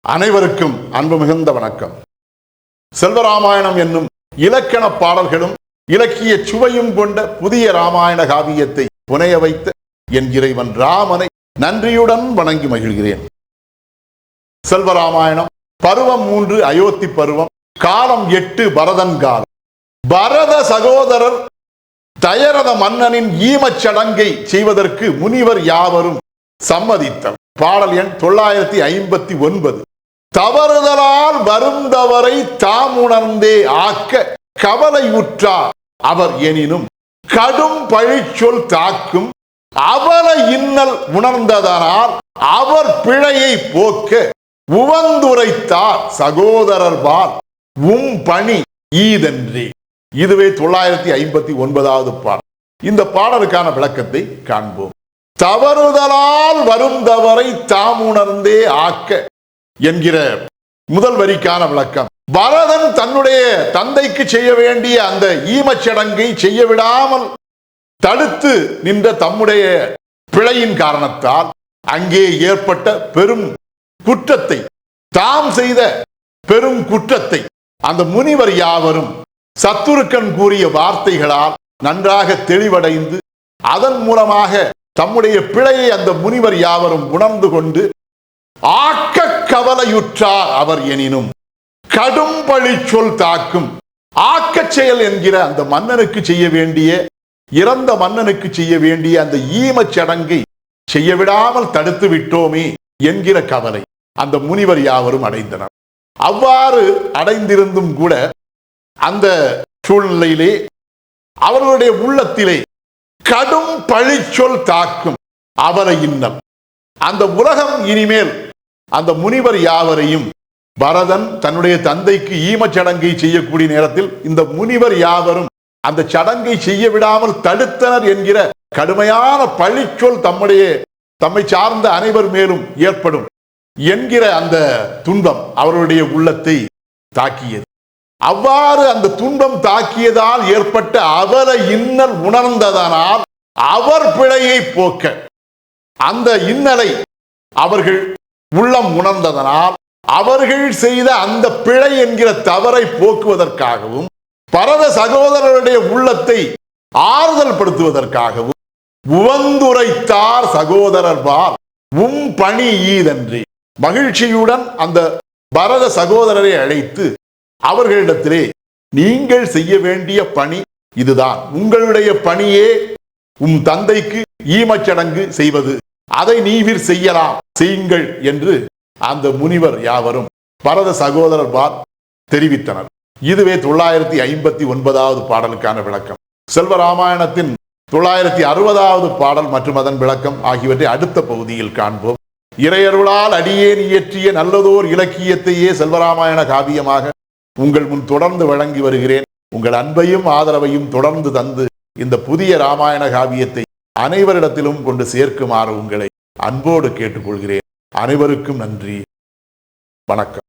அனைவருக்கும் அன்பு மிகுந்த வணக்கம். செல்வராமாயணம் என்னும் இலக்கண பாடல்களும் இலக்கிய சுவையும் கொண்ட புதிய ராமாயண காவியத்தை புனைய வைத்த என் இறைவன் ராமனை நன்றியுடன் வணங்கி மகிழ்கிறேன். செல்வராமாயணம் பருவம் 3 அயோத்தி பருவம், காலம் 8 பரதன் காலம். பரத சகோதரர் தயரத மன்னனின் ஈமச் சடங்கை செய்வதற்கு முனிவர் யாவரும் சம்மதித்தார். பாடல் எண் 959. தவறுதலால் வருந்தவரை தாம் உணர்ந்தே ஆக்க கவலையுற்றார் அவர் எனினும் கடும் பழிச்சொல் தாக்கும் அவல இன்னல் உணர்ந்ததனால் அவர் பிழையை போக்க உவந்துரைத்தார் சகோதரர்பால் பணி ஈதன்றே. இதுவே 959வது பாடல். இந்த பாடலுக்கான விளக்கத்தை காண்போம். தவறுதலால் வருந்தவரை தாம் உணர்ந்தே ஆக்க என்கிற முதல் வரிக்கான விளக்கம். பரதன் தன்னுடைய தந்தைக்கு செய்ய வேண்டிய அந்த ஈமச்சடங்கை செய்ய விடாமல் தடுத்து நின்ற தம்முடைய பிழையின் காரணத்தால் அங்கே ஏற்பட்ட பெரும் குற்றத்தை, தாம் செய்த பெரும் குற்றத்தை அந்த முனிவர் யாவரும் சத்துருக்கன் கூறிய வார்த்தைகளால் நன்றாக தெளிவடைந்து அதன் மூலமாக தம்முடைய பிழையை அந்த முனிவர் யாவரும் உணர்ந்து கொண்டு ஆக்க கவலையுற்றார் அவர் எனினும் கடும் பழி சொல் தாக்கும். ஆக்கச் செயல் என்கிற அந்த மன்னனுக்கு செய்ய வேண்டிய, இறந்த மன்னனுக்கு செய்ய வேண்டிய அந்த ஈமச் சடங்கை செய்ய விடாமல் தடுத்து விட்டோமே என்கிற கவலை அந்த முனிவர் யாவரும் அடைந்தனர். அவ்வாறு அடைந்திருந்தும் கூட அந்த சூழ்நிலையிலே அவர்களுடைய உள்ளத்திலே கடும் பழிச்சொல் தாக்கும் அவரை இன்னல். அந்த உலகம் இனிமேல் அந்த முனிவர் யாவரையும், பரதன் தன்னுடைய தந்தைக்கு ஈமச் சடங்கை செய்யக்கூடிய நேரத்தில் இந்த முனிவர் யாவரும் அந்த சடங்கை செய்ய விடாமல் தடுத்தனர் என்கிற கடுமையான பழிச்சொல் தம்மை சார்ந்த அனைவர் மேலும் ஏற்படும் என்கிற அந்த துன்பம் அவருடைய உள்ளத்தை தாக்கியது. அவ்வாறு அந்த துன்பம் தாக்கியதால் ஏற்பட்ட அவல இன்னல் உணர்ந்ததனால் அவர் பிழையை போக்க, அந்த இன்னலை அவர்கள் உள்ளம் உணர்ந்ததனால் அவர்கள் செய்த அந்த பிழை என்கிற தவறை போக்குவதற்காகவும் பரத சகோதரருடைய உள்ளத்தை ஆறுதல் படுத்துவதற்காகவும் உவந்துரைத்தார் சகோதரர்பால் பணி ஈதன்றே. மகிழ்ச்சியுடன் அந்த பரத சகோதரரை அழைத்து அவர்களிடத்திலே, நீங்கள் செய்ய வேண்டிய பணி இதுதான், உங்களுடைய பணியே தந்தைக்கு ஈமச்சடங்கு செய்வது, அதை நீவிர் செய்யலாம், செய்யுங்கள் என்று அந்த முனிவர் யாவரும் பரத சகோதரர்பால் தெரிவித்தனர். இதுவே 959வது பாடலுக்கான விளக்கம். செல்வராமாயணத்தின் 960வது பாடல் மற்றும் அதன் விளக்கம் ஆகியவற்றை அடுத்த பகுதியில் காண்போம். இறையருளால் அடியேன் இயற்றிய நல்லதோர் இலக்கியத்தையே செல்வராமாயண காவியமாக உங்கள் முன் தொடர்ந்து வழங்கி வருகிறேன். உங்கள் அன்பையும் ஆதரவையும் தொடர்ந்து தந்து இந்த புதிய ராமாயண காவியத்தை அனைவரிடத்திலும் கொண்டு சேர்க்குமாறு உங்களை அன்போடு கேட்டுக்கொள்கிறேன். அனைவருக்கும் நன்றி, வணக்கம்.